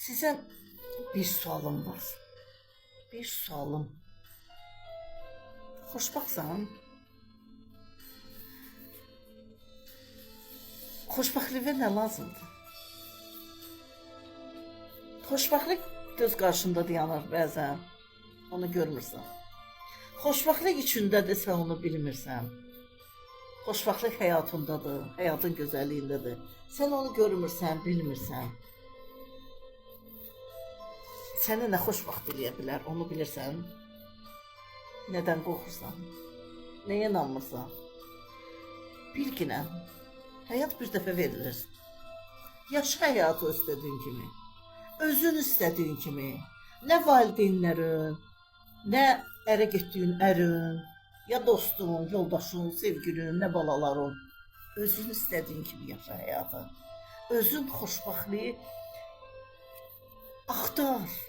Size bir sualım var. Bir sualım. Xoşbaxtsan? Xoşbaxtlığa nə lazımdır? Xoşbaxtlık göz qarşında dayanır bəzən. Onu görmürsən. Xoşbaxtlık içindədir, sən onu bilmirsən. Xoşbaxtlık həyatındadır, həyatın gözəlliyindədir. Sən onu görmürsən, bilmirsən. Səni nə xoşbaxt eləyə bilər, onu bilirsən. Nədən qorxursan? Nəyə inanmırsan? Bilginən, həyat bir dəfə verilir. Yaşa həyatı istədiyin kimi. Özün istədiyin kimi. Nə valideynlərin, nə ərə getdiyin ərin, ya dostun, yoldaşın, sevgilin, nə balaların. Özün istədiyin kimi yaşa həyatı. Özün xoşbaxtlığı axtar.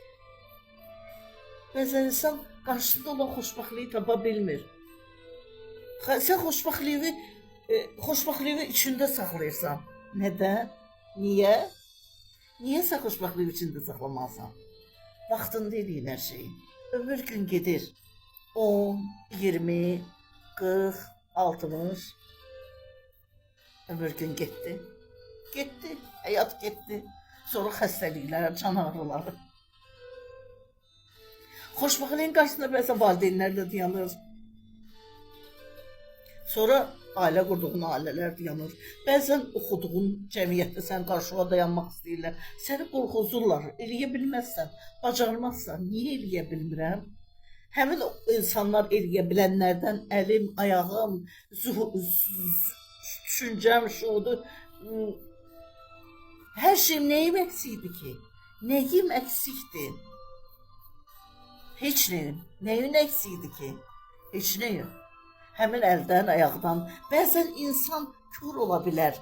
Bəzən insan qarşısında olan xoşbaxtlığı tapa bilmir. Sən xoşbaxtlığı içində saxlayırsan. Nədən? Niyə? Niyə sən xoşbaxtlığı içində saxlamalısan? Vaxtında eləyin hər şeyi. Ömür gün gedir. 10, 20, 40, 60. Ömür gün getdi. Getdi, həyat getdi. Sonra xəstəliklər, can ağrıları. Xoşbaxtlığın qarşısında bəzən valideynlər də dayanır. Sonra ailə qurduğun ailələr dayanır. Bəzən oxuduğun cəmiyyətdə sən qarşıya dayanmaq istəyirlər. Səni qorxuzurlar, eləyə bilməzsən, bacarmazsan. Niyə eləyə bilmirəm? Həmin insanlar eləyə bilənlərdən əlim, ayağım, düşüncəm, şuudur. Hər şeyim nəyim əksikdir ki? Nəyim əksikdir? Heç nəyim. Nəyin əksikdir ki? Heç nəyim. Həmin əldən, ayaqdan. Bəzən insan kör ola bilər.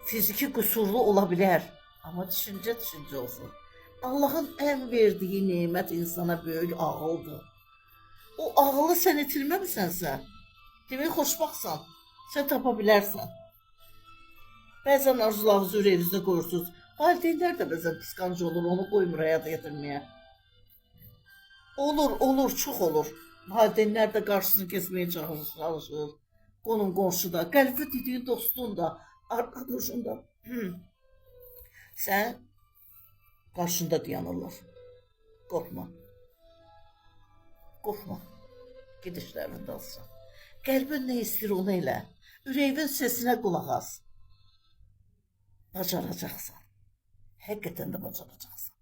Fiziki qüsurlu ola bilər. Amma düşüncə olsun. Allahın ən verdiyi nemət insana böyük ağıldır. O ağılı sən itirməmisənsə, demək xoşbaxtsan. Sən tapa bilərsən. Bəzən arzularınızı ürəyinizdə qoyursunuz. Valideynlər də bəzən qısqancı olur, onu qoymur həyata gətirməyə. Olur, çox olur. Valideynlər də qarşısını kesməyə çalışır. Qonum qonşu da, qəlbi dediyin dostun da, arkadaşın da. Sən qarşında dayanırlar. Qorxma. Qorxma. Gedişlərində alsan. Qəlbin nə istəyir onu elə. Ürəyin səsinə qulaq as. Bacaracaqsan. Həqiqətən də bacaracaqsan.